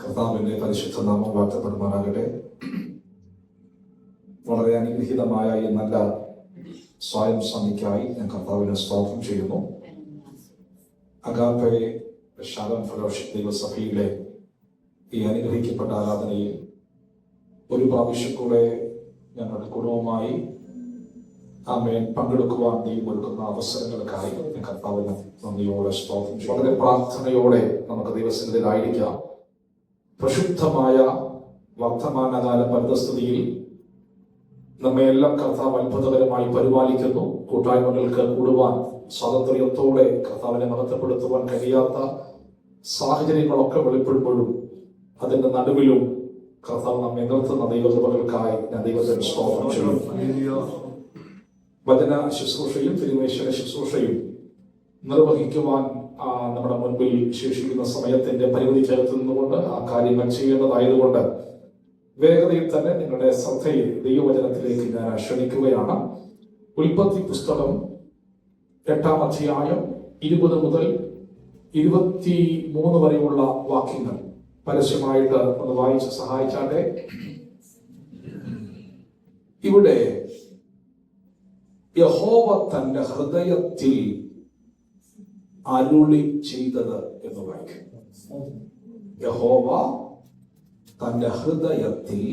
കർത്താവിന്റെ പരിശുദ്ധ നാമം വാഴ്ത്തപ്പെടുമാറാകട്ടെ. വളരെ അനുഗ്രഹീതമായ ഈ നല്ല സ്വയം സമിക്കായി ഞാൻ കർത്താവിനെ സ്തോത്രം ചെയ്യുന്നു. അഗാപ്പെ ശാലോം ഫെലോഷിപ്പ് ദൈവസഭയിലെ ഈ അനുഗ്രഹിക്കപ്പെട്ട ആരാധനയിൽ ഒരു പ്രാവശ്യം കൂടെ ഞങ്ങളുടെ കുടുംബമായി പങ്കെടുക്കുവാൻ ദൈവം ഒരുക്കുന്ന അവസരങ്ങൾക്കായി ഞാൻ കർത്താവിനെ നന്ദിയോടെ സ്തോത്രം ചെയ്യും. വളരെ പ്രാർത്ഥനയോടെ നമുക്ക് ദൈവസന്നിധിയിലായിരിക്കാം. പ്രക്ഷുബ്ധമായ വർത്തമാനകാല പരിതസ്ഥിതിയിൽ നമ്മയെല്ലാം കർത്താവ് അത്ഭുതകരമായി പരിപാലിക്കുന്നു. കൂട്ടായ്മകൾക്ക് കൂടുവാൻ സ്വാതന്ത്ര്യത്തോടെ കർത്താവിനെ മഹത്വപ്പെടുത്തുവാൻ കഴിയാത്ത സാഹചര്യങ്ങളൊക്കെ വെളിപ്പെടുമ്പോഴും അതിന്റെ നടുവിലും കർത്താവ് നമ്മെ നിർത്തുന്ന ദൈവകൃപകൾക്കായി ഞാൻ ദൈവത്തിന് സ്തോത്രം ചെയ്യും. വചന ശുശ്രൂഷയും തിരുമേശ്വര ശുശ്രൂഷയും നിർവഹിക്കുവാൻ നമ്മുടെ മുൻപിൽ ശേഷിക്കുന്ന സമയത്തിന്റെ പരിമിതിക്കകത്ത് നിന്നുകൊണ്ട് ആ കാര്യങ്ങൾ ചെയ്യേണ്ടതായതുകൊണ്ട് വേഗതയിൽ തന്നെ നിങ്ങളുടെ ശ്രദ്ധയെ ദൈവവചനത്തിലേക്ക് ഞാൻ ക്ഷണിക്കുകയാണ്. ഉൽപ്പത്തി പുസ്തകം 8-ാം അധ്യായം 20 മുതൽ 23 വരെയുള്ള വാക്യങ്ങൾ പരസ്യമായിട്ട് ഒന്ന് വായിച്ച് സഹായിച്ചാട്ടെ. ഇവിടെ യഹോവ തന്റെ ഹൃദയത്തിൽ അരുളി ചെയ്തത് എന്ന് വായിക്കും. യഹോവ തന്റെ ഹൃദയത്തിൽ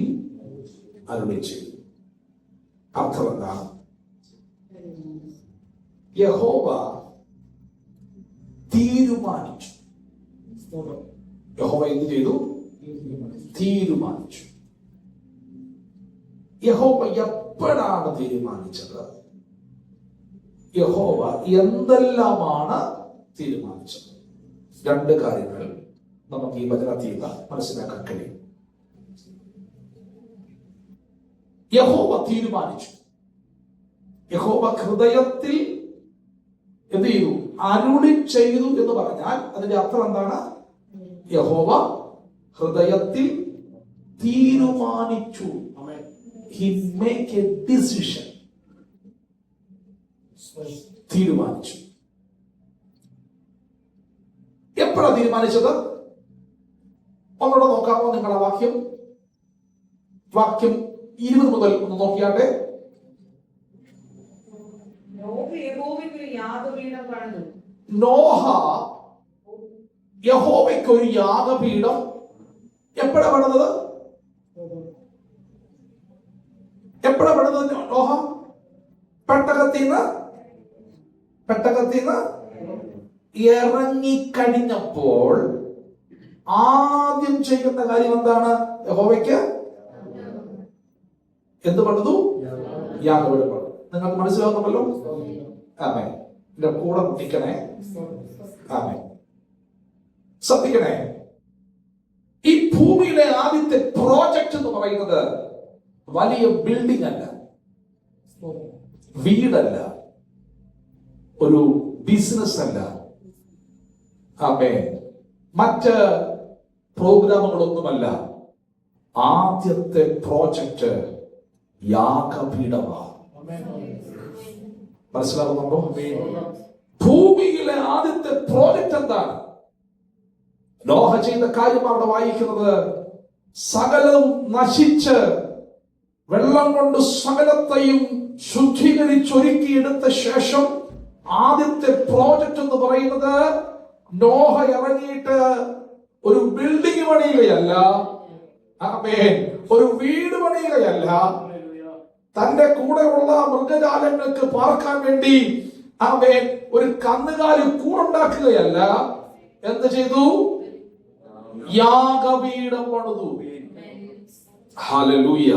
അരുളി ചെയ്തു. അർത്ഥം എന്താണ്? യഹോവ തീരുമാനിച്ചു. യഹോവ എന്ത് ചെയ്തു? തീരുമാനിച്ചു. യഹോവ എപ്പോഴാണ് തീരുമാനിച്ചത്? യഹോവ എന്തെല്ലാമാണ് തീരുമാനിച്ചത്? രണ്ട് കാര്യങ്ങൾ നമുക്ക് ഈ വചനത്തിൽ മനസ്സിലാക്കാൻ കഴിയും. യഹോവ തീരുമാനിച്ചു. യഹോവ ഹൃദയത്തിൽ എന്ത് ചെയ്തു? അരുളി ചെയ്തു എന്ന് പറഞ്ഞാൽ അതിന്റെ അർത്ഥം എന്താണ്? യഹോവ ഹൃദയത്തിൽ തീരുമാനിച്ചു. He make a decision. തീരുമാനിച്ചു. എപ്പോഴാണ് തീരുമാനിച്ചത്? ഒന്നുകൂടെ നോക്കാമോ നിങ്ങളുടെ വാക്യം 20 മുതൽ ഒന്ന് നോക്കിയാട്ടെ. നോഹ യഹോവയ്ക്ക് ഒരു യാഗപീഠം എപ്പോഴാ പണിതത്? എപ്പോഴാ പണിതത്? നോഹ പെട്ടകത്തിന്ന് ഇറങ്ങിക്കഴിഞ്ഞപ്പോൾ ആദ്യം ചെയ്യുന്ന കാര്യം എന്താണ്? യഹോവയ്ക്ക് എന്ത് പണിതു? യാഗപീഠം പണിതു. നിങ്ങൾക്ക് മനസ്സിലാകുന്നുണ്ടല്ലോ? ആമേൻ. എന്റെ കൂടെ നിൽക്കണേ. ആമേൻ. ശ്രദ്ധിക്കണേ. ഈ ഭൂമിയിലെ ആദ്യത്തെ പ്രോജക്റ്റ് എന്ന് പറയുന്നത് വലിയ ബിൽഡിംഗ് അല്ല, വീടല്ല, ഒരു ബിസിനസ് അല്ല, ആമേൻ, മറ്റ് പ്രോഗ്രാമുകളൊന്നുമല്ല. ആദ്യത്തെ പ്രോജക്റ്റ് യാഗപീഠമാണ്. മനസ്സിലാകുന്നുണ്ടോ? ഭൂമിയിലെ ആദ്യത്തെ പ്രോജക്റ്റ് എന്താണ്? നോഹ ചെയ്ത കാര്യം അവിടെ വായിക്കുന്നത്, സകലവും നശിച്ച് വെള്ളം കൊണ്ട് സകലത്തെയും ശുദ്ധീകരിച്ചൊരുക്കിയെടുത്ത ശേഷം ആദ്യത്തെ പ്രോജക്റ്റ് എന്ന് പറയുന്നത് നോഹ ഇറങ്ങിയിട്ട് ഒരു ബിൽഡിംഗ് പണിയുകയല്ല, ഒരു വീട് പണിയുകയല്ല, തന്റെ കൂടെയുള്ള മൃഗജാലങ്ങൾക്ക് പാർക്കാൻ വേണ്ടി ഒരു കന്നുകാലി കൂടുണ്ടാക്കുകയല്ല. എന്ത് ചെയ്തു? യാഗപീഠം പണിതു. ഹല്ലേലൂയ.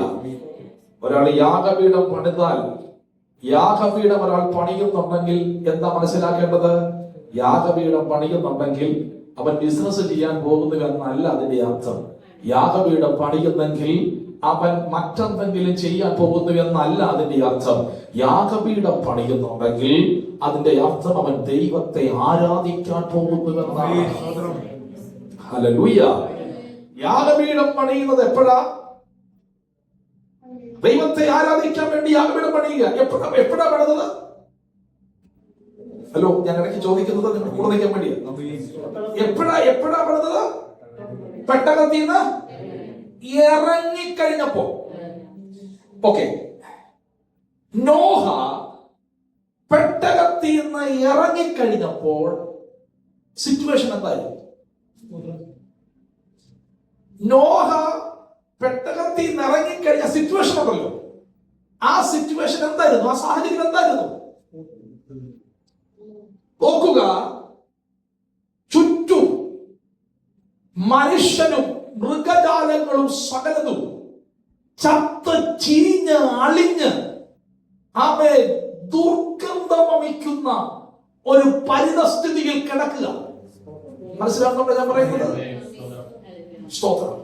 ഒരാൾ യാഗപീഠം പണിതാൽ, യാഗപീഠം ഒരാൾ പണിയുന്നുണ്ടെങ്കിൽ എന്താ മനസ്സിലാക്കേണ്ടത്? യാഗപീഠം പണിയുന്നുണ്ടെങ്കിൽ അവൻ ബിസിനസ് ചെയ്യാൻ പോകുന്നു എന്നല്ല അതിന്റെ അർത്ഥം. യാഗപീഠം പണിയുന്നെങ്കിൽ അവൻ മറ്റെന്തെങ്കിലും ചെയ്യാൻ പോകുന്നു എന്നല്ല അതിന്റെ അർത്ഥം. യാഗപീഠം പണിയുന്നുണ്ടെങ്കിൽ അതിന്റെ അർത്ഥം അവൻ ദൈവത്തെ ആരാധിക്കാൻ പോകുന്നു എന്നാണ്. ഹല്ലേലൂയ. യാഗപീഠം പണിയുന്നത് എപ്പോഴാ? ദൈവത്തെ ആരാധിക്കാൻ വേണ്ടി യാഗപീഠം പണിയുക. എപ്പോഴാ പണിതത്? ഹലോ, ഞാൻ ഇടയ്ക്ക് ചോദിക്കുന്നത് നിങ്ങൾ കൂടെ നിൽക്കാൻ വേണ്ടിയാ. എപ്പോഴാ പണിതത്? പെട്ടകത്തിൽ നിന്ന് ഇറങ്ങിക്കഴിഞ്ഞപ്പോ, ഓക്കെ, നോഹ പെട്ടകത്തിൽ നിന്ന് ഇറങ്ങിക്കഴിഞ്ഞപ്പോൾ സിറ്റുവേഷൻ എന്തായിരുന്നു? നോഹ പെട്ടകത്തിൽ നിന്ന് ഇറങ്ങിക്കഴിഞ്ഞ സിറ്റുവേഷൻ ഉണ്ടല്ലോ, ആ സിറ്റുവേഷൻ എന്തായിരുന്നു? ആ സാഹചര്യം എന്തായിരുന്നു? നോക്കുക, ചുറ്റും മനുഷ്യനും മൃഗജാലങ്ങളും സകലതും ചത്ത് ചീഞ്ഞ് അളിഞ്ഞ് അവയെ ദുർഗന്ധമമിക്കുന്ന ഒരു പരിതസ്ഥിതിയിൽ കിടക്കുക. മനസ്സിലാകുന്നുണ്ടോ ഞാൻ പറയുന്നത്? സ്തോത്രം.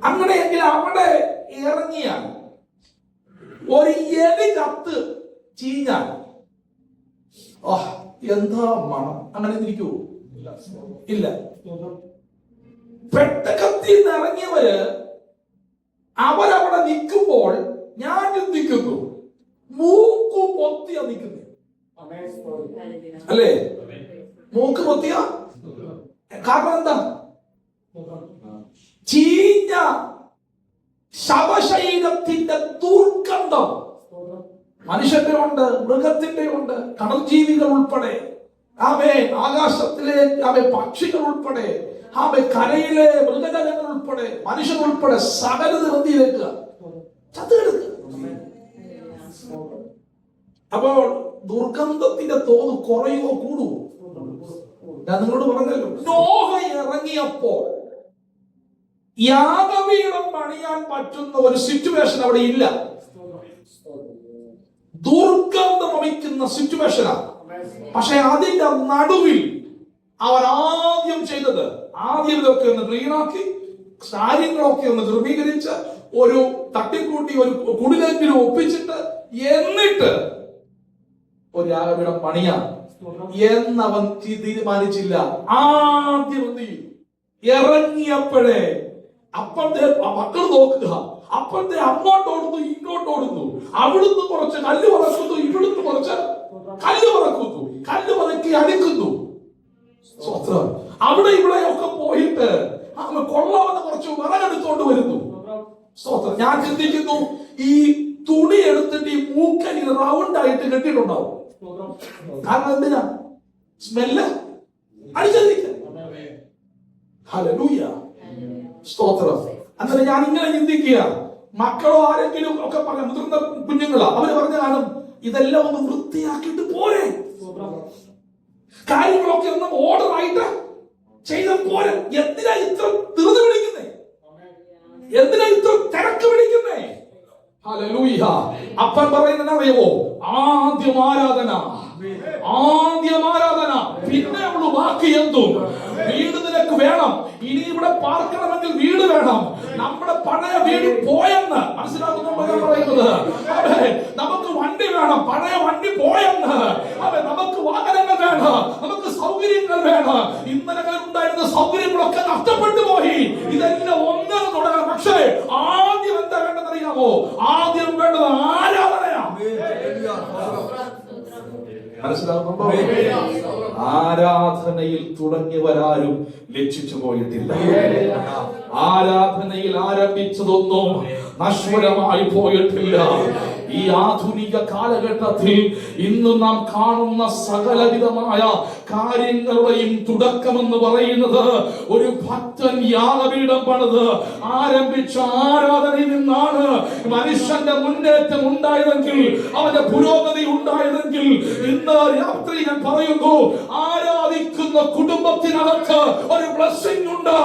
അങ്ങനെയെങ്കിൽ അവിടെ ഇറങ്ങിയാൽ ഒരു എലി ചത്ത് ചീഞ്ഞാൽ എന്താ മണം? അങ്ങനെ ഇരിക്കൂ? ഇല്ല. പെട്ടകത്തിൽ നിന്ന് ഇറങ്ങിയവര് അവരവിടെ നിൽക്കുമ്പോൾ ഞാൻ ചിന്തിക്കുന്നു, മൂക്ക് പൊത്തിയ നിൽക്കുന്നു. അല്ലേ? മൂക്ക് പൊത്തിയ കാരണം എന്താ? ചീഞ്ഞ ശവശരീരത്തിന്റെ ദുർഗന്ധം മനുഷ്യന്റെ ഉണ്ട്, മൃഗത്തിന്റെ ഉണ്ട്, കടൽ ജീവികൾ ഉൾപ്പെടെ, ആകാശത്തിലെ പക്ഷികൾ ഉൾപ്പെടെ, കരയിലെ മൃഗജാലങ്ങൾ ഉൾപ്പെടെ, മനുഷ്യൻ ഉൾപ്പെടെ സകലത് വൃത്തിയിലേക്ക് ചത്തുകിടക്കുക. അപ്പോൾ ദുർഗന്ധത്തിന്റെ തോത് കുറയുമോ കൂടുമോ? ഞാൻ നിങ്ങളോട് പറഞ്ഞല്ലോ, നോഹ ഇറങ്ങിയപ്പോൾ യാഗപീഠം പണിയാൻ പറ്റുന്ന ഒരു സിറ്റുവേഷൻ അവിടെ ഇല്ല. ദുർഗന്ധം വമിക്കുന്ന സിറ്റുവേഷനാണ്. പക്ഷെ അതിന്റെ നടുവിൽ അവർ ആദ്യം ചെയ്തത്, ആദ്യം ഇതൊക്കെ ഒന്ന് ക്ലീനാക്കി, കാര്യങ്ങളൊക്കെ ഒന്ന് ക്രമീകരിച്ച്, ഒരു തട്ടിക്കൂട്ടി ഒരു കുടിലെങ്കിലും ഒപ്പിച്ചിട്ട്, എന്നിട്ട് ഒരു യാഗപീഠം പണിയാം എന്നവൻ തീരുമാനിച്ചില്ല. ആദ്യം എന്ത് ചെയ്യും? ഇറങ്ങിയപ്പോഴേ അപ്പത്തെ മക്കൾ നോക്കുക, അപ്പത്തെ അങ്ങോട്ടോടുന്നു ഇങ്ങോട്ടോടുന്നു, അവിടുന്ന് കുറച്ച് കല്ല് പറക്കുന്നു, ഇവിടുന്ന് കുറച്ച് കല്ല് പറക്കുന്നു, കല്ല് പറക്കി അടിക്കുന്നു. സ്വത്രം. അവിടെ ഇവിടെ ഒക്കെ പോയിട്ട് കൊള്ളാവുന്ന കുറച്ച് വിറകെടുത്തോണ്ട് വരുന്നു. സ്വത്രം. ഞാൻ ചിന്തിക്കുന്നു, ഈ തുണി എടുത്തിട്ട് ഈ മൂക്കൻ റൗണ്ട് ആയിട്ട് കെട്ടിയിട്ടുണ്ടാവും. കാരണം എന്തിനാ? സ്മെല്ല് അടിച്ചിരിക്കാൻ. ഹല്ലേലൂയ, സ്തോത്രം. അങ്ങനെ ഞാൻ ഇങ്ങനെ ചിന്തിക്കുക, മക്കളോ ആരെങ്കിലും ഒക്കെ പറയാം, മുതിർന്ന കുഞ്ഞുങ്ങളാ, അവര് പറഞ്ഞ കാണും, ഇതെല്ലാം ഒന്ന് വൃത്തിയാക്കിയിട്ട് പോരെ, കാര്യങ്ങളൊക്കെ ഒന്ന് ഓർഡർ ആയിട്ട് ചെയ്ത പോരെ. എന്തിനാ ഇത്ര ധൃതി പിടിക്കുന്നേ? എന്തിനാ ഇത്ര തിരക്ക് പിടിക്കുന്നേ? ഹല്ലേലൂയ. അപ്പൻ പറയുന്നത് അറിയുമോ? ആദ്യം ആരാധന, ആദ്യം ആരാധന, പിന്നെ അവള് ബാക്കി എന്തും. വീട് നിനക്ക് വേണം, ഇനി ഇവിടെ പാർക്കണമെങ്കിൽ വീട് വേണം. നമ്മുടെ പഴയ വീട് പോയെന്ന് മനസ്സിലാക്കുന്നുണ്ടോ ഞാൻ പറയുന്നത്? നമുക്ക് വണ്ടി വേണം, പഴയ വണ്ടി പോയെന്ന്. നമുക്ക് വാഹനങ്ങൾ വേണം, നമുക്ക് സൗകര്യങ്ങൾ വേണം. ഇന്നലെ ഉണ്ടായിരുന്ന സൗകര്യങ്ങളൊക്കെ നഷ്ടപ്പെട്ടു പോയി. ഇതെല്ലാം ഒന്നും തുടങ്ങണം. പക്ഷേ ആദ്യം എന്താ വേണ്ടത് അറിയാമോ? ആദ്യം വേണ്ടത് ആരാധനയാണ്. മനസ്സിലാകുന്നുണ്ടോ? ആരാധനയിൽ തുടങ്ങിയവരാരും ലക്ഷിച്ചു പോയിട്ടില്ല. ആരാധനയിൽ ആരംഭിച്ചതൊന്നും നശ്വരമായി പോയിട്ടില്ല. ഈ ആധുനിക കാലഘട്ടത്തിൽ ഇന്ന് നാം കാണുന്ന സകലവിധമായ കാര്യങ്ങളുടെയും തുടക്കമെന്ന് പറയുന്നത് ഒരു ഭക്തൻ യാഗപീഠം പണിത് ആരംഭിച്ച ആരാധനയിൽ നിന്നാണ്. മനുഷ്യന്റെ മുന്നേറ്റം ഉണ്ടായതെങ്കിൽ, അവന്റെ പുരോഗതി ഉണ്ടായതെങ്കിൽ, ഇന്ന് രാത്രി ഞാൻ പറയുന്നു, ആരാധിക്കുന്ന കുടുംബത്തിനകത്ത് ഒരു ബ്ലെസ്സിംഗ് ഉണ്ട്.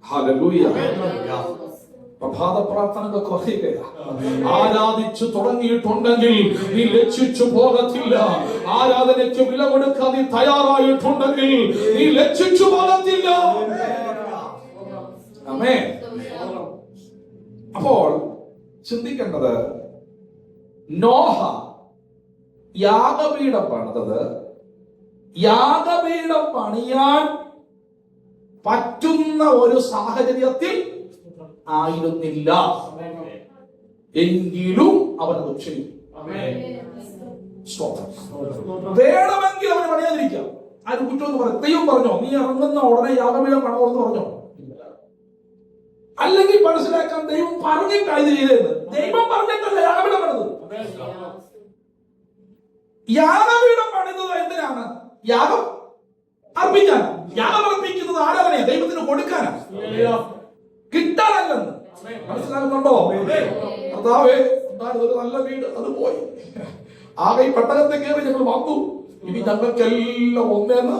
ഹല്ലേലൂയ. പ്രഭാത പ്രാർത്ഥനകൾ കുറയുകയാണ്. ആരാധിച്ചു തുടങ്ങിയിട്ടുണ്ടെങ്കിൽ നീ ലക്ഷിച്ചു പോകത്തില്ല. ആരാധനയ്ക്ക് വില കൊടുക്കാൻ നീ തയ്യാറായിട്ടുണ്ടെങ്കിൽ നീ ലക്ഷിച്ചു പോകത്തില്ല. ആമേൻ. അപ്പോൾ ചിന്തിക്കേണ്ടത്, നോഹ യാഗപീഠം പണിതത് യാഗപീഠം പണിയാൻ പറ്റുന്ന ഒരു സാഹചര്യത്തിൽ ആയിരുന്നില്ല. എങ്കിലും അവനത് ചെയ്തു. വേണമെങ്കിൽ അവന് പണിയാതിരിക്കാം. ആര് കുറ്റം എന്ന് പറഞ്ഞു? ദൈവം പറഞ്ഞോ നീ ഇറങ്ങുന്ന ഉടനെ യാഗപീഠം പണിതെന്ന് പറഞ്ഞോ? അല്ലെങ്കിൽ മനസ്സിലാക്കാൻ ദൈവം പറഞ്ഞിട്ടാണ് ഇത് ചെയ്തത്. ദൈവം പറഞ്ഞിട്ടല്ല യാഗപീഠം പണിത്. യാഗപീഠം പണിതത് എന്തിനാണ്? യാഗം അർപ്പിക്കാൻ. യാഗം അർപ്പിക്കുന്നത് ആരാധനയാണ്, ദൈവത്തിന് കൊടുക്കാനാ, കിട്ടാനല്ലെന്ന്. മനസ്സിലാക്കുന്നുണ്ടോ? കർത്താവേ ഒരു നല്ല വീട്, അത് പോയി. ആകെ ഈ പെട്ടകത്തെ കയറി ഞങ്ങൾ വന്നു. ഇനി ഞങ്ങൾക്കെല്ലാം ഒന്നേന്ന്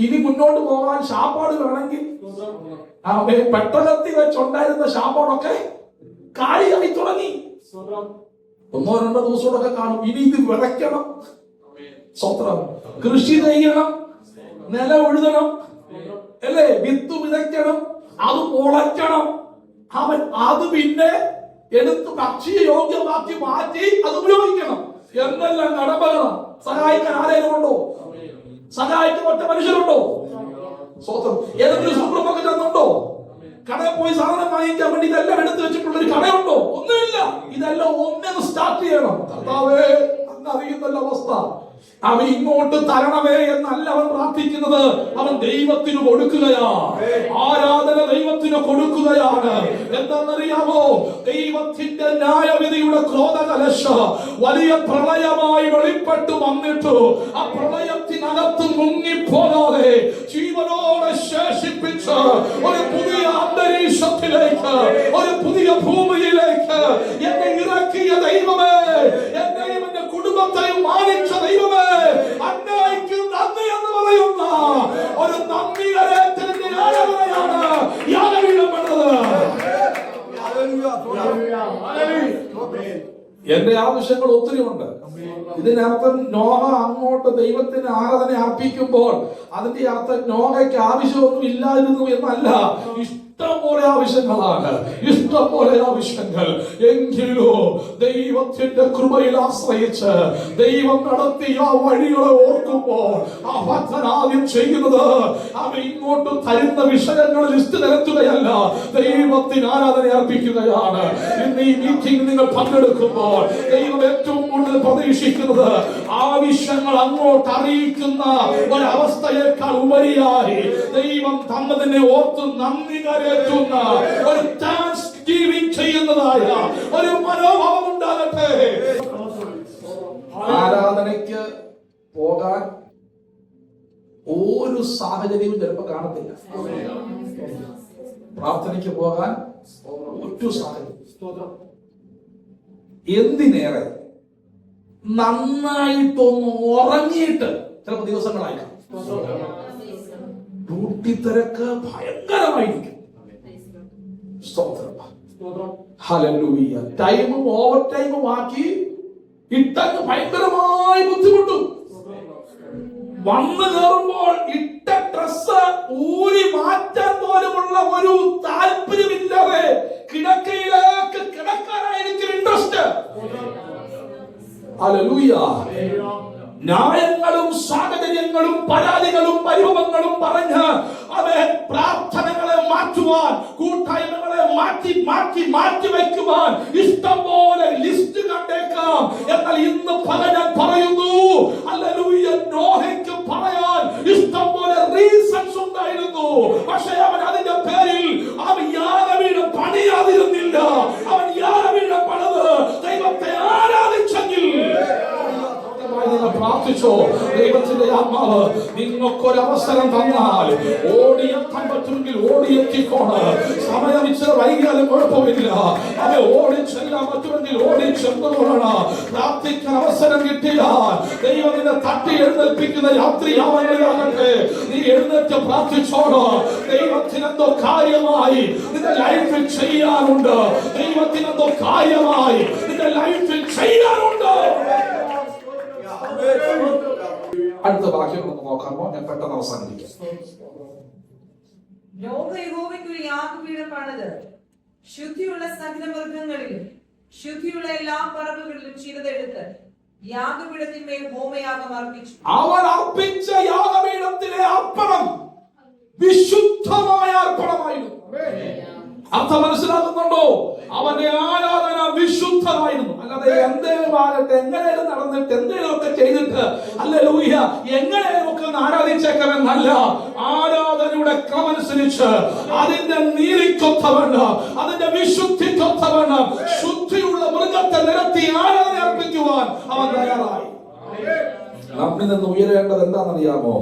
ഇനി മുന്നോട്ട് പോകാൻ ശാപ്പാട് വേണമെങ്കിൽ പെട്ടകത്തിൽ വെച്ചുണ്ടായിരുന്ന ശാപ്പാടൊക്കെ കാലിയായി തുടങ്ങി. 1-2 ദിവസമൊക്കെ കാണും. ഇനി ഇത് വിതയ്ക്കണം, സ്വത്രം കൃഷി ചെയ്യണം, നില ഉഴുതണം, അല്ലേ, വിത്ത് വിതയ്ക്കണം, അത് മുളയ്ക്കണം. അവൻ അത് പിന്നെ എടുത്ത് ഭക്ഷ്യ യോഗ്യമാക്കി മാറ്റി അത് ഉപയോഗിക്കണം. എന്നെല്ലാം കടമകളാണ്. സഹായിക്കാൻ ആരെങ്കിലും ഉണ്ടോ? സഹായിക്കാൻ ഒറ്റ മനുഷ്യരുണ്ടോ? സ്വന്തം ഏതെങ്കിലും സൂപ്പർ മാർക്കറ്റ് ഉണ്ടോ? കടയിൽ പോയി സാധനം വാങ്ങിക്കാൻ വേണ്ടി ഇതെല്ലാം എടുത്തു വെച്ചിട്ടുള്ള ഒരു കടയുണ്ടോ? ഒന്നുമില്ല. ഇതെല്ലാം ഒന്നേന്ന് സ്റ്റാർട്ട് ചെയ്യണം. കർത്താവേ അങ്ങ് അറിയുന്നല്ല അവസ്ഥ. അവൻ ഇങ്ങോട്ട് തരണമേ എന്നല്ല അവൻ പ്രാർത്ഥിക്കുന്നത്, അവൻ ദൈവത്തിന് കൊടുക്കുകയാ. ആരാധന ദൈവത്തിന് കൊടുക്കുകയാണ്. എന്താണെന്നറിയാമോ? ദൈവത്തിന്റെ ന്യായവിധിയുടെ ക്രോധകലശ വലിയ പ്രളയമായി വെളിപ്പെട്ടു വന്നിട്ടു ആ പ്രളയത്തിനകത്ത് മുങ്ങിപ്പോകാതെ ജീവനോടെ ശേഷിപ്പിച്ച് ഒരു പുതിയ അന്തരീക്ഷത്തിലേക്ക്, ഒരു പുതിയ ഭൂമിയിലേക്ക് എന്നെ ഇറക്കിയ ദൈവമേ, എന്നെയും എന്റെ കുടുംബത്തെയും മാനിച്ച ദൈവമേ, അങ്ങേയ്ക്ക് നന്ദി എന്ന് പറയുന്ന ഒരു നന്ദി കരേറ്റലിന്റെ ആരാധനയാണ് യാഗപീഠം പണിതത്. എന്റെ ആവശ്യങ്ങൾ ഒത്തിരിയുണ്ട്. ഇതിനർത്ഥം നോഹ അങ്ങോട്ട് ദൈവത്തിന് ആരാധന അർപ്പിക്കുമ്പോൾ അതിന്റെ അർത്ഥം നോഹയ്ക്ക് ആവശ്യമൊന്നും ഇല്ലായിരുന്നു എന്നല്ല. ഇഷ്ടംപോലെ ആവശ്യങ്ങളാണ്, ഇഷ്ടംപോലെ ആവശ്യങ്ങൾ. എങ്കിലോ ദൈവത്തിന്റെ കൃപയിൽ ആശ്രയിച്ച് ദൈവം നടത്തിയ വഴികളെ ഓർക്കുമ്പോൾ ആ ഭക്തൻ ആദ്യം ചെയ്യുന്നത് അവൻ ഇങ്ങോട്ട് തരുന്ന വിഷയങ്ങൾ ലിസ്റ്റ് നിരത്തുകയല്ല, ദൈവത്തിന് ആരാധന അർപ്പിക്കുകയാണ്. ഇന്ന് ഈ മീറ്റിംഗ് നിങ്ങൾ പങ്കെടുക്കുമ്പോൾ ദൈവം ഏറ്റവും കൂടുതൽ പ്രതീക്ഷിക്കുന്നത് ആവശ്യങ്ങൾ അങ്ങോട്ട് അറിയിക്കുന്ന ഒരവസ്ഥയേക്കാൾ ഉപരിയായി ദൈവം തന്നതിനെ ഓർത്ത് നന്ദി കരേറ്റുന്ന ഒരു താങ്ക്സ് ഗിവിംഗ് ചെയ്യുന്നതായ ഒരു മനോഭാവം ഉണ്ടാകട്ടെ. ആരാധനയ്ക്ക് പോകാൻ ഒരു സാഹചര്യവും ചിലപ്പോൾ കാണത്തില്ല. പ്രാർത്ഥനയ്ക്ക് പോകാൻ ഒരു സാഹചര്യം. എന്തിനേറെ നന്നായിട്ടൊന്ന് ഉറങ്ങിയിട്ട് ചിലപ്പോൾ ദിവസങ്ങളായിരിക്കും. ഡ്യൂട്ടി തിരക്ക് ഭയങ്കരമായിരിക്കും. ഹല്ലേലൂയ. ടൈമും ഓവർ ടൈമും ആക്കി ഇട്ടങ്ങ് ഭയങ്കരമായി ബുദ്ധിമുട്ടും. വന്നു കയറുമ്പോൾ ഇട്ട ഡ്രസ് ഊരി മാറ്റാൻ പോലുമുള്ള ഒരു താല്പര്യമില്ലാതെ കിടക്കയിലേക്ക് കിടക്കാനായിരിക്കും ഇൻട്രസ്റ്റ്. ഹല്ലേലൂയ. ന്യായങ്ങളും സാഹചര്യങ്ങളും പരാതികളും പരിഭവങ്ങളും പറഞ്ഞ് അവൻ പ്രാർത്ഥനകളെ മാറ്റുവാൻ, കൂട്ടായ്മകളെ മാറ്റി വയ്ക്കുവാൻ ഇഷ്ടം പോലെ ലിസ്റ്റ് കണ്ടേക്കാം. എന്നാൽ ഇന്ന് ഞാൻ പറയുന്നു, ഹല്ലേലൂയ, നോഹയ്ക്ക് പറയാൻ ഇഷ്ടം പോലെ റീസൺസ് ഉണ്ടായിരുന്നു. പക്ഷേ അവൻ അതിന്റെ പേരിൽ അവൻ യാഗപീഠം പണിയാതിരുന്നില്ല. അവൻ യാഗപീഠം പണിത് ദൈവത്തെ ആരാധിച്ചെങ്കിൽ പ്രാർത്ഥിച്ചോ, ദൈവത്തിന്റെ ആത്മാവ് നിങ്ങൾക്കൊരവസരം തന്നാൽ ഓടിയെത്താൻ പറ്റുമെങ്കിൽ ഓടിയെത്തിക്കോണ്. സമയം ഇച്ചിരി വൈകിയാലും കുഴപ്പമില്ല. അവ ഓടിച്ചെല്ലാൻ പറ്റുമെങ്കിൽ ഓടിച്ചെന്നോളണം. പ്രാർത്ഥിക്കാൻ അവസരം കിട്ടിയാൽ ദൈവത്തിനെ തട്ടി എഴുന്നേൽപ്പിക്കുന്ന രാത്രിയാവട്ടെ. നീ എഴുന്നേറ്റ് പ്രാർത്ഥിച്ചോളൂ. ദൈവത്തിനെന്തോ കാര്യമായി നിന്റെ ലൈഫിൽ ചെയ്യാറുണ്ട്. ദൈവത്തിനെന്തോ കാര്യമായി നിന്റെ ലൈഫിൽ ചെയ്യാറുണ്ട്. അടുത്ത വാക്യം നമുക്ക് നോക്കാമോ? ഞാൻ പെട്ടെന്ന് അവസാനിപ്പിക്കാം. നോഹ യഹോവയ്ക്ക് ഒരു യാഗപീഠം പണിത് ശുദ്ധിയുള്ള സകല മൃഗങ്ങളിലും ശുദ്ധിയുള്ള എല്ലാ പറവുകളിലും ചിലതെടുത്ത് യാഗപീഠത്തിന്മേൽ ഹോമയാഗം അർപ്പിച്ചു. അവൻ അർപ്പിച്ച യാഗപീഠത്തിലെ അർപ്പണം വിശുദ്ധമായ അർപ്പണമായിരുന്നു. അർത്ഥം മനസ്സിലാക്കുന്നുണ്ടോ? അവന്റെ ആരാധന വിശുദ്ധമായിരുന്നു. അല്ലാതെ എന്തെങ്കിലും ആകട്ടെ, എങ്ങനെയും നടന്നിട്ട് എന്തെങ്കിലും ഒക്കെ ചെയ്തിട്ട് പറഞ്ഞിട്ട് ഹല്ലേലൂയ എങ്ങനെയൊക്കെ ഒന്ന് ആരാധിച്ചേക്കാമെന്നല്ല, ആരാധനയുടെ ക്രമമനുസരിച്ച് അതിന്റെ നീതിക്കൊത്തവണ്ണം, അതിന്റെ വിശുദ്ധിക്കൊത്തവണ്ണം ശുദ്ധിയുള്ള മൃഗത്തെ നിരത്തി ആരാധന അർപ്പിക്കുവാൻ അവൻ തയ്യാറായി. നമ്മിൽ നിന്ന് ഉയരേണ്ടത് എന്താണെന്നറിയാമോ?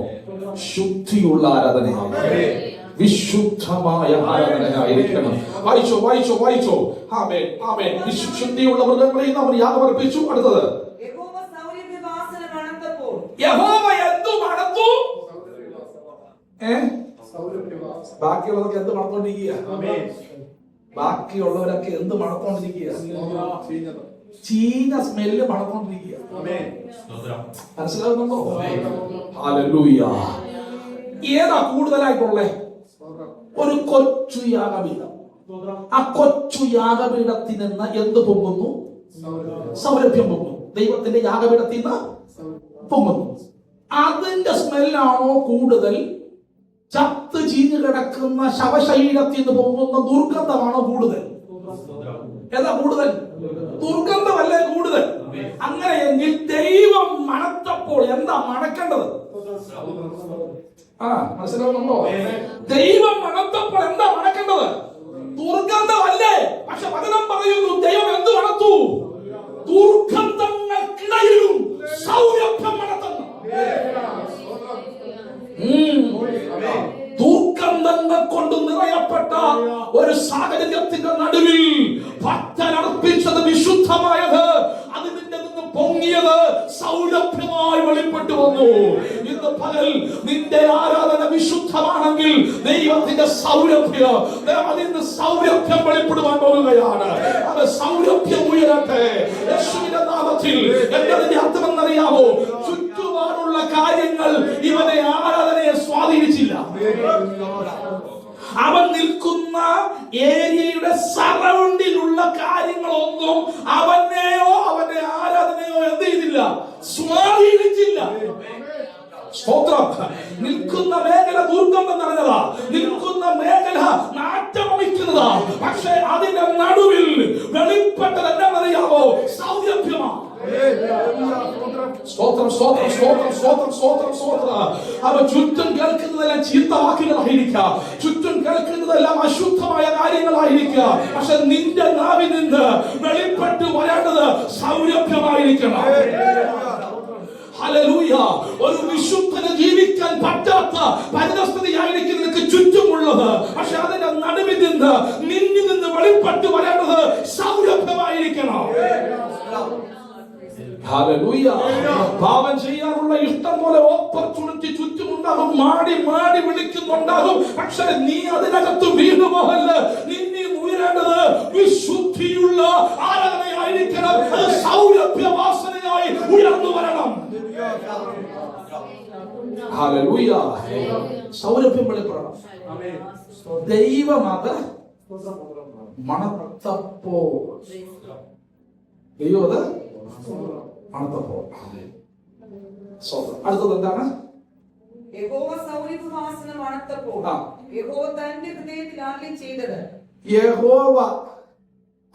ശുദ്ധിയുള്ള ആരാധനയാണ്, വിശുദ്ധമായ ആരാധനയായിരിക്കണം. വായിച്ചോ വായിച്ചോ വായിച്ചോ. ആമേൻ ആമേൻ. ശുദ്ധിയുള്ള മൃഗങ്ങളെ അവർ യാഗമർപ്പിച്ചു. അടുത്തത് യഹോവ എന്തു മണത്തു? ബാക്കിയുള്ളവർക്ക് എന്ത് മണത്തോണ്ടിരിക്കുക? ബാക്കിയുള്ളവരൊക്കെ എന്ത് മണത്തോണ്ടിരിക്കുക? ചീഞ്ഞ സ്മെല്ല് മണത്തോണ്ടിരിക്കുക. മനസ്സിലാകുന്നുണ്ടോ? ഹല്ലേലൂയ. ഏതാ കൂടുതലായിട്ടുള്ളേ? ഒരു കൊച്ചു യാഗപീഠം. ആ കൊച്ചു യാഗപീഠത്തിൽ നിന്ന് എന്ത് പൊങ്ങുന്നു? സൗരഭ്യം പൊങ്ങുന്നു. ദൈവത്തിന്റെ യാഗപീഠത്തിൽ നിന്ന് പൊങ്ങുന്നു. അതിന്റെ സ്മെല്ലാണോ കൂടുതൽ? ചത്ത് ചീഞ്ഞു കിടക്കുന്ന ശവശരീരത്തിൽ നിന്ന് പൊങ്ങുന്ന ദുർഗന്ധമാണോ കൂടുതൽ? ഏതാ കൂടുതൽ? ദുർഗന്ധമല്ലേ കൂടുതൽ? അങ്ങനെയെങ്കിൽ ദൈവം മണത്തപ്പോൾ എന്താ മണക്കേണ്ടത്? മനസ്സിലാവുന്നുണ്ടോ? ദൈവം മണത്തപ്പോൾ എന്താ മണക്കേണ്ടത്? ദുർഗന്ധമല്ലേ? പക്ഷെ വചനം പറയുന്നു ദൈവം എന്ത് മണത്തു? ദുർഗന്ധങ്ങൾക്കിടയിലും സൗരഭ്യം മണത്തുന്നു. ദുർഗന്ധങ്ങൾ കൊണ്ട് നിറയപ്പെട്ട ഒരു സാഹചര്യത്തിന്റെ നടുവിൽ ഭക്തൻ അർപ്പിച്ചത് വിശുദ്ധമായത്, അതിന്റെ നിന്ന് പൊങ്ങിയത് സൗരഭ്യമായി വെളിപ്പെട്ടു വന്നു. ഇന്ന് പകൽ നിന്റെ ആരാധന വിശുദ്ധമാണെങ്കിൽ ദൈവത്തിന്റെ സൗരഭ്യം, അതിന് സൗരഭ്യം വെളിപ്പെടുവാൻ പോകുകയാണ്. അത് സൗരഭ്യം ഉയരട്ടെ യേശുവിന്റെ നാമത്തിൽ. എന്നതിന്റെ അർത്ഥമെന്നറിയാമോ? ചുറ്റുപാടുള്ള കാര്യങ്ങൾ ഇവനെ ആരാധനയെ സ്വാധീനിച്ചില്ല. അവൻ നിൽക്കുന്ന ഏരിയയുടെ സറൗണ്ടിലുള്ള കാര്യങ്ങളൊന്നും അവനെയോ അവന്റെ ആരാധനയോ എന്ത് ചെയ്തില്ല? സ്വാധീനിച്ചില്ല. സ്തോത്രം. നിൽക്കുന്ന മേഖല ദുർഗന്ധം നിറഞ്ഞതാ, നിൽക്കുന്ന മേഖല നാറ്റമണിക്കുന്നതാ. പക്ഷെ അതിന്റെ നടുവിൽ വെളിപ്പെട്ടത് എന്താണെന്നറിയാമോ? സൗരഭ്യമാണ്. സ്തോത്രം സ്തോത്രം സ്തോത്രം സ്തോത്രം സ്തോത്രം സ്തോത്രം. അവ ചുറ്റും കേൾക്കുന്നതെല്ലാം ചീത്ത വാക്കുകളായിരിക്കാം, ചുറ്റും കേൾക്കുന്നതെല്ലാം അശുദ്ധമായ കാര്യങ്ങളായിരിക്കാം. പക്ഷെ നിന്റെ നാവിൽ നിന്ന് വെളിപ്പെട്ട് വരേണ്ടത് സൗരഭ്യമായിരിക്കണം. ഹല്ലേലൂയ. ഒരു വിശുദ്ധന് ജീവിക്കാൻ പറ്റാത്ത പരിതസ്ഥിതിയായിരിക്കും നിനക്ക് ചുറ്റുമുള്ളത്. പക്ഷെ അതിന്റെ നടുവിൽ നിന്ന് നിന്നിൽ നിന്ന് വെളിപ്പെട്ട് വരേണ്ടത് സൗരഭ്യമായിരിക്കണം. ഹല്ലേലൂയ. പാപം ചെയ്യാനുള്ള ഇഷ്ടം പോലെ ഓപ്പർച്യൂണിറ്റി ചുറ്റുമുണ്ടാകും, മാടി മാടി വിളിക്കുന്നുണ്ടാകും. പക്ഷെ നീ അതിനകത്ത് വീണു പോകല്ല. നിന്നെ ഉയരേണ്ടത് വിശുദ്ധിയുള്ള ആരാധനയായിരിക്കണം. അത് സൗരഭ്യവാസനയായി ഉയർന്നു വരണം. ഹല്ലേലൂയ. സൗരഭ്യം വെളിപ്പെടണം. ദൈവം അത് മണത്തപ്പോൾ, ദൈവം അത് മണത്തപ്പോൾ. അടുത്തത് എന്താണ്? യഹോവ സൗരഭ്യവാസന മണത്തപ്പോൾ യഹോവ തന്റെ ഹൃദയത്തിൽ അരുളി ചെയ്തത്. യഹോവ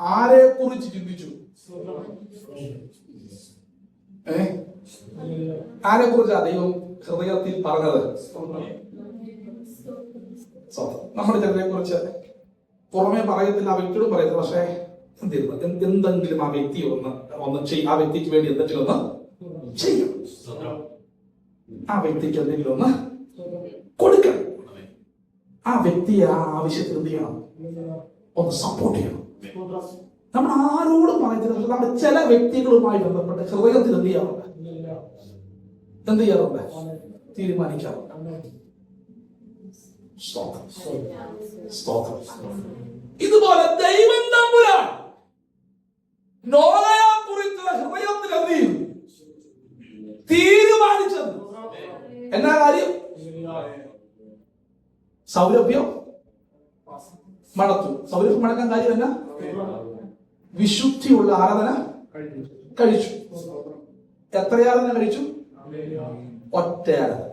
ആരെ കുറിച്ച് ചിന്തിച്ചു? ആരെ കുറിച്ചാ ദൈവം ഹൃദയത്തിൽ പറഞ്ഞത്? നമ്മുടെ ചിലരെ കുറിച്ച് പുറമെ പറയത്തില്ല, ആ വ്യക്തിയോടും പറയത്തില്ല. പക്ഷേ എന്തെങ്കിലും ആ വ്യക്തി ഒന്ന് ചെയ്യും, ആ വ്യക്തിക്ക് വേണ്ടി എന്തെങ്കിലും ഒന്ന് ചെയ്യണം, ആ വ്യക്തിക്ക് എന്തെങ്കിലും ഒന്ന് കൊടുക്കണം, ആ വ്യക്തിയെ ആ ആവശ്യത്തിൽ എന്ത് ചെയ്യണം? ഒന്ന് സപ്പോർട്ട് ചെയ്യണം. നമ്മൾ ആരോടും പറയത്തില്ല. നമ്മൾ ചില വ്യക്തികളുമായി ബന്ധപ്പെട്ട് ഹൃദയത്തിൽ എന്ത് ചെയ്യാറുണ്ട്? തീരുമാനിക്കാറുണ്ട്. ഇതുപോലെ ദൈവം തമ്പുരാൻ നോഹയെ കുറിച്ചുള്ള ഹൃദയത്തിൽ എന്ത് ചെയ്യും? തീരുമാനിച്ചത് എന്നാ കാര്യം? സൗരഭ്യം മണത്തു. സൗരഭ്യം മണക്കാൻ കാര്യം എന്നാ? വിശുദ്ധിയുള്ള ആരാധന കഴിച്ചു. എത്ര ആരാധന കഴിച്ചു? ഒറ്റ ആരാധന.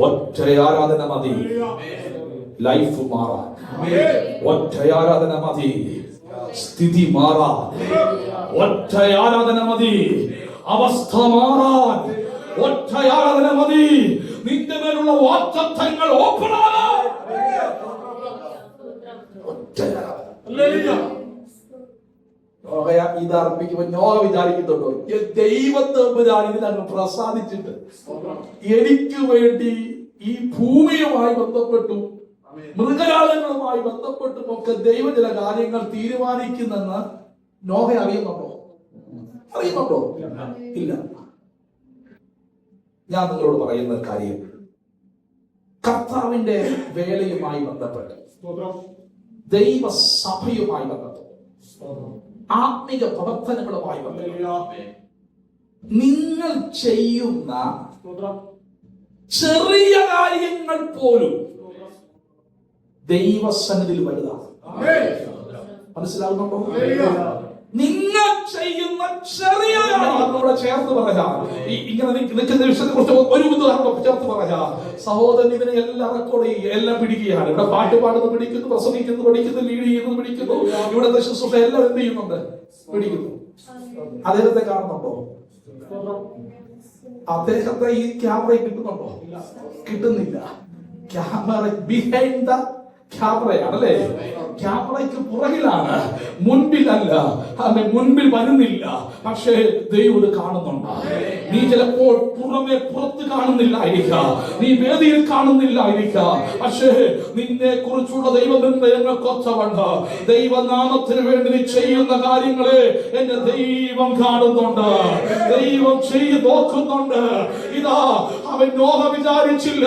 ഒറ്റ ആരാധന മതി ലൈഫ് മാറാൻ. ഒറ്റ ആരാധന മതി സ്ഥിതി മാറാൻ ഒറ്റ ആരാധന മതി. അവസ്ഥ മാറാൻ ഒറ്റ ആരാധന മതി. നിന്റെ മേലുള്ള വാഗ്ദത്തങ്ങൾ ഓപ്പൺ ആകാൻ ഒറ്റ ആരാധന. ഇത് അർപ്പിക്കുമ്പോ നോഹ വിചാരിക്കുന്നുണ്ടോ, ദൈവത്തെ ഇതിനങ്ങ് പ്രസാദിച്ചിട്ട് എനിക്ക് വേണ്ടി ഈ ഭൂമിയുമായി ബന്ധപ്പെട്ടും മൃഗജാലങ്ങളുമായി ബന്ധപ്പെട്ടും ഒക്കെ ദൈവം ചില കാര്യങ്ങൾ തീരുമാനിക്കുന്നെന്ന് നോഹ അറിയുന്നുണ്ടോ? അറിയുന്നുണ്ടോ? ഇല്ല. ഞാൻ നിങ്ങളോട് പറയുന്ന കാര്യം, കർത്താവിന്റെ വേലയുമായി ബന്ധപ്പെട്ട്, ദൈവസഭയുമായി ബന്ധപ്പെട്ട്, ആത്മീക പ്രവർത്തനങ്ങളുമായി ബന്ധപ്പെട്ട് നിങ്ങൾ ചെയ്യുന്ന ചെറിയ കാര്യങ്ങൾ പോലും ദൈവസന്നിധിയിൽ വലുതാണ്. മനസ്സിലാകുന്നുണ്ടോ? നിങ്ങൾ ചെയ്യുന്ന ചെറിയ കാര്യങ്ങളോട് ചേർത്ത് പറയാ. ഇങ്ങനെ നിൽക്കുന്ന വിഷയത്തെ കുറിച്ച് ഒരു ഉദാഹരണം ചേർത്ത് പറയാ. സഹോദരൻ ഇതിനെ എല്ലാം റെക്കോർഡ് ചെയ്യുക, എല്ലാം പിടിക്കുകയാണ്. ഇവിടെ പാട്ട് പാടുന്നത് പിടിക്കുന്നു, പ്രസംഗിക്കുന്നു പഠിക്കുന്നു, ലീഡ് ചെയ്യുന്നത് പിടിക്കുന്നു, ഇവിടുത്തെ ശുശ്രൂഷ എല്ലാം എന്ത് ചെയ്യുന്നുണ്ട്? പിടിക്കുന്നു. അദ്ദേഹത്തെ കാണുന്നുണ്ടോ? അദ്ദേഹത്തെ ഈ ക്യാമറയിൽ കിട്ടുന്നുണ്ടോ? കിട്ടുന്നില്ല. ക്യാമറ ബിഹൈൻഡ് ദ ക്യാമറയാണല്ലേ? ക്യാമറയ്ക്ക് പുറകിലാണ്, മുൻപിലല്ല. മുൻപിൽ വരുന്നില്ല, പക്ഷേ ദൈവം ഇത് കാണുന്നുണ്ട്. നീ ചിലപ്പോൾ പുറത്ത് കാണുന്നില്ലായിരിക്കാം, നീ വേദിയിൽ കാണുന്നില്ലായിരിക്കാം, പക്ഷേ നിന്നെ കുറിച്ചുള്ള ദൈവനിർണയങ്ങൾക്കൊത്തവണ്ണം ദൈവനാമത്തിന് വേണ്ടി നീ ചെയ്യുന്ന കാര്യങ്ങളെ എന്റെ ദൈവം കാണുന്നുണ്ട്, ദൈവം ചെയ്ത് നോക്കുന്നുണ്ട്. ഇതാ അവൻ നോഹ വിചാരിച്ചില്ല,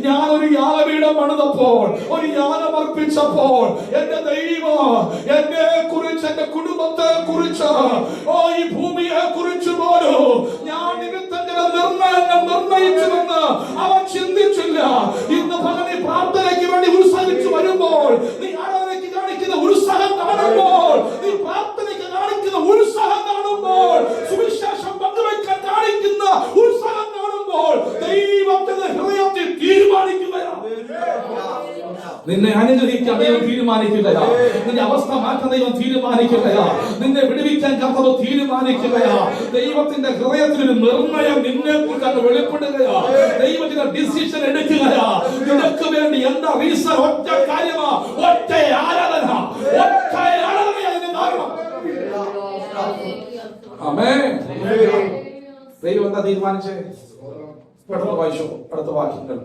ഞാൻ ഒരു യാഗപീഠം പണിതപ്പോൾ, ഒരു യാഗമർപ്പിച്ചപ്പോൾ എന്റെ ദൈവം എന്നെ കുറിച്ച്, എന്റെ കുടുംബത്തെ കുറിച്ച്, ഈ ഭൂമിയെ കുറിച്ച് പോലും ഞാൻ നിമിത്തം ചില നിർണയങ്ങൾ നിർണയിച്ചുവെന്ന് അവൻ ചിന്തിച്ചില്ല. ഇന്ന് പകൽ പ്രാർത്ഥനയ്ക്ക് വേണ്ടി ഉത്സാഹിച്ചു വരുമ്പോൾ, നീ ആരാധനയ്ക്ക് കാണിക്കുന്ന ഉത്സാഹം കാണുമ്പോൾ, നീ പ്രാർത്ഥനയ്ക്ക് കാണിക്കുന്ന ഉത്സാഹം കാണുമ്പോൾ, സുവിശേഷം പങ്കുവയ്ക്കാൻ കാണിക്കുന്ന ഉത്സാഹം കാണുമ്പോൾ ദൈവത്തിന്റെ ഹൃദയത്തിൽ തീരുമാനിക്കുകയാണ്. നിന്നെ അനുഗ്രഹിക്കാൻ ദൈവം തീരുമാനിക്കുകയാ, നിന്റെ അവസ്ഥ മാറ്റാൻ ദൈവം തീരുമാനിക്കുകയാ, നിന്നെ വിടുവിക്കാൻ കർത്താവ് തീരുമാനിക്കുകയാ. ദൈവത്തിന്റെ ഹൃദയത്തിൽ ഒരു നിർണയം നിന്നെ കുറിച്ച് വെളിപ്പെടുകയാ. ദൈവത്തിന്റെ ഡിസിഷൻ എടുക്കുകയാ. നിനക്ക് വേണ്ടി എന്താ റീസൺ? ഒറ്റ കാര്യമാ, ഒറ്റ ആരാധന, ഒറ്റ ആരാധനയാണ് കാരണം. ആമേൻ. ദൈവം എന്താ തീരുമാനിച്ചേ? പെട്ടെന്ന് വായിച്ചോ അടുത്ത വാക്യങ്ങൾ.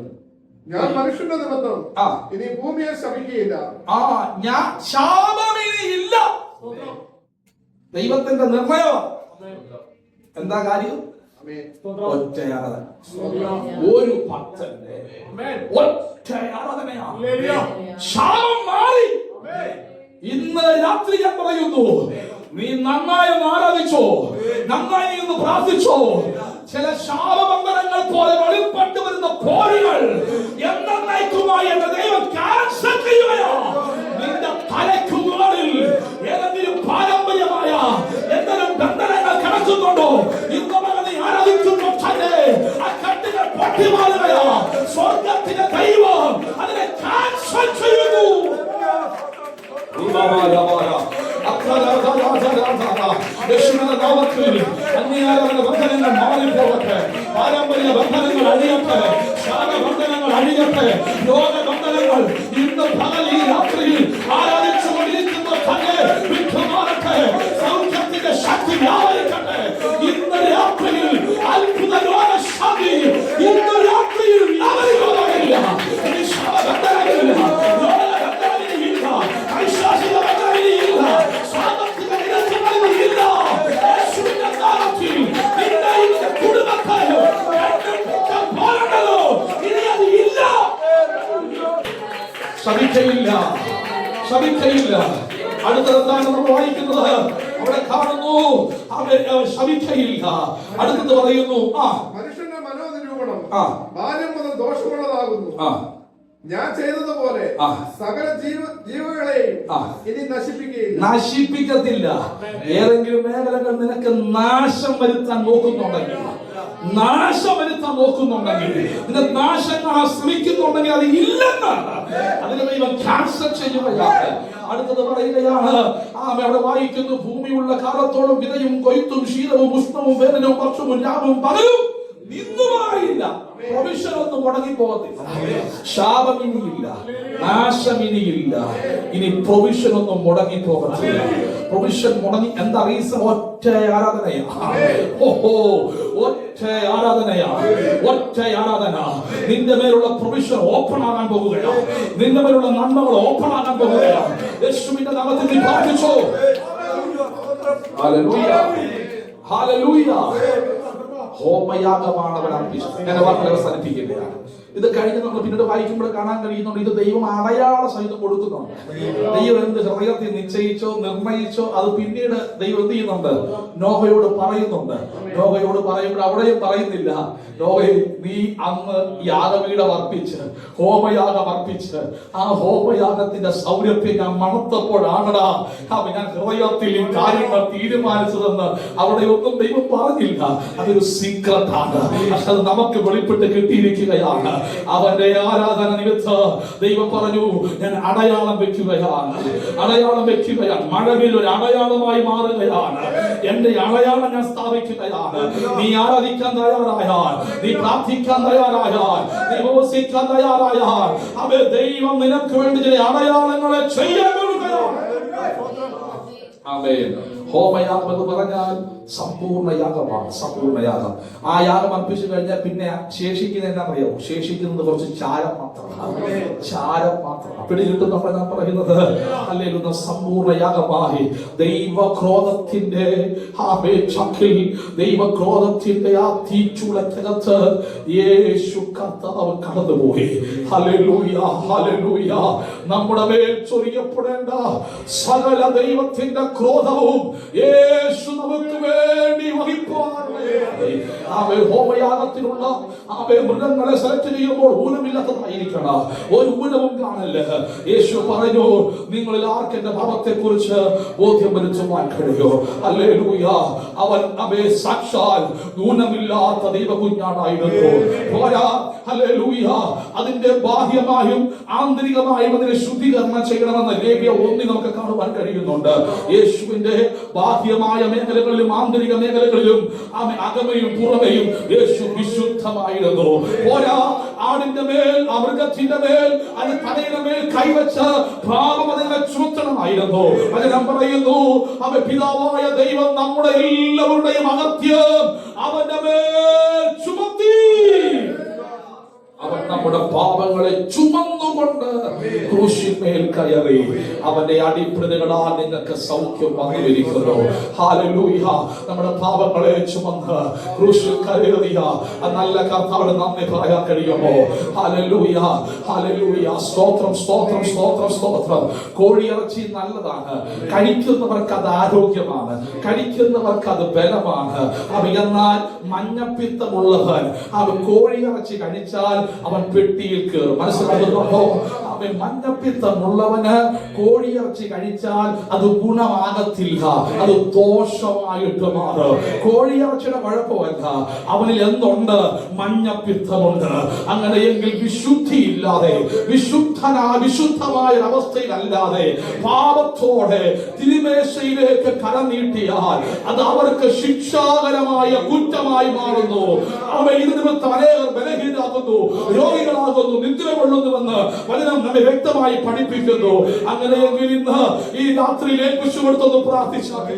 ഞാൻ മനുഷ്യന്റെ നിമിത്തം ഇനി ഭൂമിയെ ശപിക്കുകയില്ല. ഞാൻ ശാപമില്ല. ദൈവത്തിന്റെ നിർണയം എന്താ കാര്യം? ഒറ്റ ആരാധന. ഒരു ഭക്തന്റെ ഒറ്റ ആരാധനയാണ്. ശാപം മാറി. ഇന്ന് രാത്രി ഞാൻ പറയുന്നു, നീ നന്നായി ആരാധിച്ചോ, നന്നായി ഒന്ന് പ്രാർത്ഥിച്ചോ. ചില ശാപബന്ധനങ്ങൾ പോലെ വെളിപ്പെട്ടു വരുന്ന പോരുകൾ എന്നേക്കുമായി എന്റെ ദൈവം ക്യാൻസൽ ചെയ്യുകയാ. നിന്റെ തലയ്ക്ക് മുകളിൽ ഏതെങ്കിലും പാരമ്പര്യമായ എന്തെങ്കിലും ബന്ധനങ്ങൾ കിടക്കുന്നുണ്ടോ? ഇന്ന് നീ ആരാധിക്കുമ്പോൾ തന്നെ ആ കെട്ടുകൾ പൊട്ടിമാറുകയാ. സ്വർഗത്തിന്റെ ദൈവം അതിനെ ക്യാൻസൽ ചെയ്യുന്നു. യേശുവിന്റെ നാമത്തിൽ അന്യാരാധന ബന്ധനങ്ങൾ മാറിപ്പോകട്ടെ, പാരമ്പര്യ ബന്ധനങ്ങൾ അഴിയട്ടെ, ശാപബന്ധനങ്ങൾ അഴിയട്ടെ, രോഗബന്ധനങ്ങൾ ഇന്ന് പകൽ ഈ രാത്രിയിൽ ആരാധിച്ചുകൊണ്ടിരിക്കുന്ന തന്നെ വിട്ടുമാറട്ടെ. സൗഖ്യത്തിന്റെ ശക്തി വ്യാപരിക്കട്ടെ. ഇന്ന് രാത്രിയിൽ അത്ഭുത രോഗശാന്തി ഇന്ന് രാത്രിയിൽ വ്യാപരിക്കുകയില്ല. ഇനി ശാപബന്ധനങ്ങളില്ല, രോഗബന്ധനങ്ങളില്ല, ഐശ്വര്യ ബന്ധനങ്ങളില്ല, സാമ്പത്തിക നിരസനങ്ങളില്ല. യേശുവിന്റെ നാമത്തിൽ നിന്റെ ഈ കുടുംബത്തെ പോകണ്ടല്ലോ, ഇനി അത് ഇല്ല. ശപിക്കയില്ല, ശപിക്കയില്ല. അടുത്തതെന്താണ് നമ്മൾ വായിക്കുന്നത്? അവിടെ കാണുന്നു ശപിക്കയില്ല. അടുത്തത് പറയുന്നു, മനുഷ്യന്റെ മനോനിരൂപണം ബാല്യം മുതൽ ദോഷമുള്ളതാകുന്നു. ഞാൻ ചെയ്തതുപോലെ സകല ജീവകളെയും ഇനി നശിപ്പിക്കത്തില്ല. ഏതെങ്കിലും മേഖലകൾ നിനക്ക് നാശം വരുത്താൻ നോക്കുന്നുണ്ടെങ്കിൽ, നാശം വരുത്താൻ കാണാൻ നോക്കുന്നുണ്ടെങ്കിൽ, നിന്റെ നാശം കാണാൻ ശ്രമിക്കുന്നുണ്ടെങ്കിൽ അത് ഇല്ലെന്ന് അതിന് ദൈവം ക്യാൻസൽ ചെയ്യുകയാണ്. അടുത്തത് പറയുകയാണ്, അവിടെ വായിക്കുന്നു, ഭൂമിയുള്ള കാലത്തോളം വിതയും കൊയ്ത്തും ശീതവും ഉഷ്ണവും വേനലും വർഷവും രാവും പകലും നിന്നുമായില്ല. പ്രൊവിഷൻ ഒന്നും മുടങ്ങി പോകത്തില്ല. ശാപം ഇനിയില്ല, നാശം ഇനിയില്ല. ഇനി പ്രൊവിഷൻ ഒന്നും മുടങ്ങി പോകത്തില്ല. പ്രൊവിഷൻ മുടങ്ങി എന്താ റീസൺ? ഒറ്റ ആരാധനയാ. ഓഹോ, ഒറ്റ ആരാധനയാ, ഒറ്റ ആരാധന. നിന്റെ മേലുള്ള പ്രൊവിഷൻ ഓപ്പൺ ആകാൻ പോകുകയാ. നിന്റെ മേലുള്ള നന്മകൾ ഓപ്പൺ ആകാൻ പോകുകയാ. യേശുവിന്റെ നാമത്തിൽ പ്രാർത്ഥിച്ചോ. Hallelujah, hallelujah. ഹോമയാഗമാണ് അവൻ അർപ്പിച്ചത്. ഞാൻ വാക്കുകൾ അവസാനിപ്പിക്കുകയാണ്. ഇത് കഴിഞ്ഞ് നമ്മൾ പിന്നീട് വായിക്കുമ്പോൾ കാണാൻ കഴിയുന്നുണ്ട്, ഇത് ദൈവം അടയാള സഹിതം കൊടുക്കുന്നുണ്ട്. ദൈവം എന്ത് ഹൃദയത്തിൽ നിശ്ചയിച്ചോ നിർണയിച്ചോ അത് പിന്നീട് ദൈവം എന്ത് ചെയ്യുന്നുണ്ട്? നോഹയോട് പറയുന്നുണ്ട്. നോഹയോട് പറയുമ്പോൾ അവിടെയും പറയുന്നില്ല, നോഹയെ നീ അന്ന് യാഗപീഠം അർപ്പിച്ച് ഹോമയാഗം അർപ്പിച്ച് ആ ഹോമയാഗത്തിന്റെ സൗരഭ്യം ഞാൻ മണത്തപ്പോഴാണടാ ഞാൻ ഹൃദയത്തിൽ ഈ കാര്യങ്ങൾ തീരുമാനിച്ചതെന്ന് അവിടെ ഒന്നും ദൈവം പറഞ്ഞില്ല. അതൊരു സീക്രട്ട് ആണ്. പക്ഷെ അത് നമുക്ക് വെളിപ്പെട്ട് കിട്ടിയിരിക്കുകയാണ്. അവന്റെ ആരാധന നിമിത്തം ദൈവം പറഞ്ഞു, ഞാൻ അടയാളം വെക്കുകയാണ്, അടയാളം വെക്കുകയാണ്. മഴവിൽ ഒരു അടയാളമായി മാറുകയാണ്. എന്റെ അടയാളം ഞാൻ സ്ഥാപിക്കുകയാണ്. നീ ആരാധിക്കാൻ തയ്യാറായാൽ, നീ പ്രാർത്ഥിക്കാൻ തയ്യാറായാൽ, നീ ഉപവസിക്കാൻ തയ്യാറായാൽ, അവൻ ദൈവം നിനക്ക് വേണ്ടി ചില അടയാളങ്ങളെ ചെയ്യാൻ പോകുകയാണ്. ആമേൻ. ഹോമയാഗം എന്ന് പറഞ്ഞാൽ സമ്പൂർണ്ണ യാഗമാണ്, സമ്പൂർണ്ണ യാഗം. ആ യാഗം അർപ്പിച്ചു കഴിഞ്ഞാൽ പിന്നെ ശേഷിക്കുന്നത് എന്താ അറിയാമോ? ശേഷിക്കുന്നത് കുറച്ച് ചാരം മാത്രമാണ്, ചാരം മാത്രമാണ്. പിടികിട്ടുന്നപ്പോൾ ഞാൻ പറയുന്നത് അല്ലെങ്കിൽ സമ്പൂർണ്ണ യാഗമായി ദൈവക്രോധത്തിന്റെ ചക്കിൽ, ദൈവക്രോധത്തിന്റെ ആ തീച്ചുളക്കകത്ത് യേശു കർത്താവ് കടന്നുപോയി. Hallelujah, hallelujah. നമ്മുടെ മേൽ ചൊരിയപ്പെടേണ്ട സകല ദൈവത്തിന്റെ ക്രോധവും യേശു നമുക്ക് വേണ്ടി ഹോമയാഗത്തിനുള്ള മൃഗങ്ങളെ സെലക്ട് ചെയ്യുമ്പോൾ ഊനമില്ലാത്തതായിരിക്കണം, ഒരു ഊനവും കാണല്ല. യേശു പറഞ്ഞു, നിങ്ങളിൽ ആർക്ക് എന്റെ ഭാവത്തെ കുറിച്ച് ബോധ്യം വരുത്തുവാൻ കഴിയോ? ഹല്ലേലൂയ. അവൻ സാക്ഷാൽ ഊനമില്ലാത്ത ദൈവകുഞ്ഞാണായിരുന്നു. പോരാ, ഹല്ലേലൂയ. അതിന്റെ ബാഹ്യമായും ആന്തരികമായും അതിനെ ശുദ്ധീകരണം ചെയ്യണമെന്ന് ലേവ്യ 1 നമുക്ക് കാണുവാൻ കഴിയുന്നുണ്ട്. യേശുവിന്റെ ബാഹ്യമായ മേഖലകളിലും ആന്തരിക മേഖലകളിലും അകമയും പുറമേയും യേശു വിശുദ്ധമായിരുന്നു. പോരാ, ആടിന്റെ മേൽ, മൃഗത്തിന്റെ മേൽ, അത് തലയുടെ മേൽ കൈവച്ച് പാപം അതിനെ ചുമത്തണമായിരുന്നു. വചനം പറയുന്നു, അവൻ പിതാവായ ദൈവം നമ്മുടെ എല്ലാവരുടെയും അകത്യം അവന്റെ മേൽ ചുമത്തി. അവൻ നമ്മുടെ പാപങ്ങളെ ചുമന്നുകൊണ്ട് ക്രൂശിന്മേൽ കയറി. അവന്റെ അടിപ്പിണരുകളാൽ നിങ്ങൾക്ക് സൗഖ്യം വന്നുവരിക്കുന്നു. ഹല്ലേലൂയ. നമ്മുടെ പാപങ്ങളെ ചുമന്ന് ക്രൂശിൽ കയറിയ നല്ല കർത്താവിന് നന്ദി പറയാൻ കഴിയുമോ? Hallelujah, hallelujah. സ്തോത്രം, സ്തോത്രം, സ്തോത്രം, സ്തോത്രം. കോഴിയിറച്ചി നല്ലതാണ്, കഴിക്കുന്നവർക്ക് അത് ആരോഗ്യമാണ്, കഴിക്കുന്നവർക്ക് അത് ബലമാണ്. എന്നാൽ മഞ്ഞപ്പിത്തമുള്ളവൻ അവൻ കോഴിയിറച്ചി കഴിച്ചാൽ അവൻ പെട്ടിയിൽ കയറും. മനസ്സിലാകുന്നുണ്ടോ? അവൻ മഞ്ഞപ്പിത്തമുള്ളവന് കോഴിയിറച്ചി കഴിച്ചാൽ അത് ഗുണമാകത്തില്ല, അത് ദോഷമായിട്ട് മാറും. കോഴിയിറച്ചിയുടെ കുഴപ്പമല്ല, അവനിൽ എന്തുണ്ട്? മഞ്ഞപ്പിത്തമുണ്ട്. അങ്ങനെയെങ്കിൽ വിശുദ്ധിയില്ലാതെ, വിശുദ്ധമായ അവസ്ഥയിലല്ലാതെ പാപത്തോടെ തിരുമേശയിലേക്ക് കരം നീട്ടിയാൽ അത് അവർക്ക് ശിക്ഷാകരമായ കുറ്റമായി മാറുന്നു. അവൻ ഇത് നിമിത്തം അനേകർ ബലഹീനരാകുന്നു, രോഗികളാകുന്നു, നിദ്ര കൊള്ളുന്നുവെന്ന് വചനം നമ്മെ വ്യക്തമായി പഠിപ്പിക്കുന്നു. അങ്ങനെയെങ്കിൽ ഇന്ന് ഈ രാത്രിയിൽ ഏൽപ്പിച്ചു കൊടുത്തൊന്ന് പ്രാർത്ഥിച്ചാൽ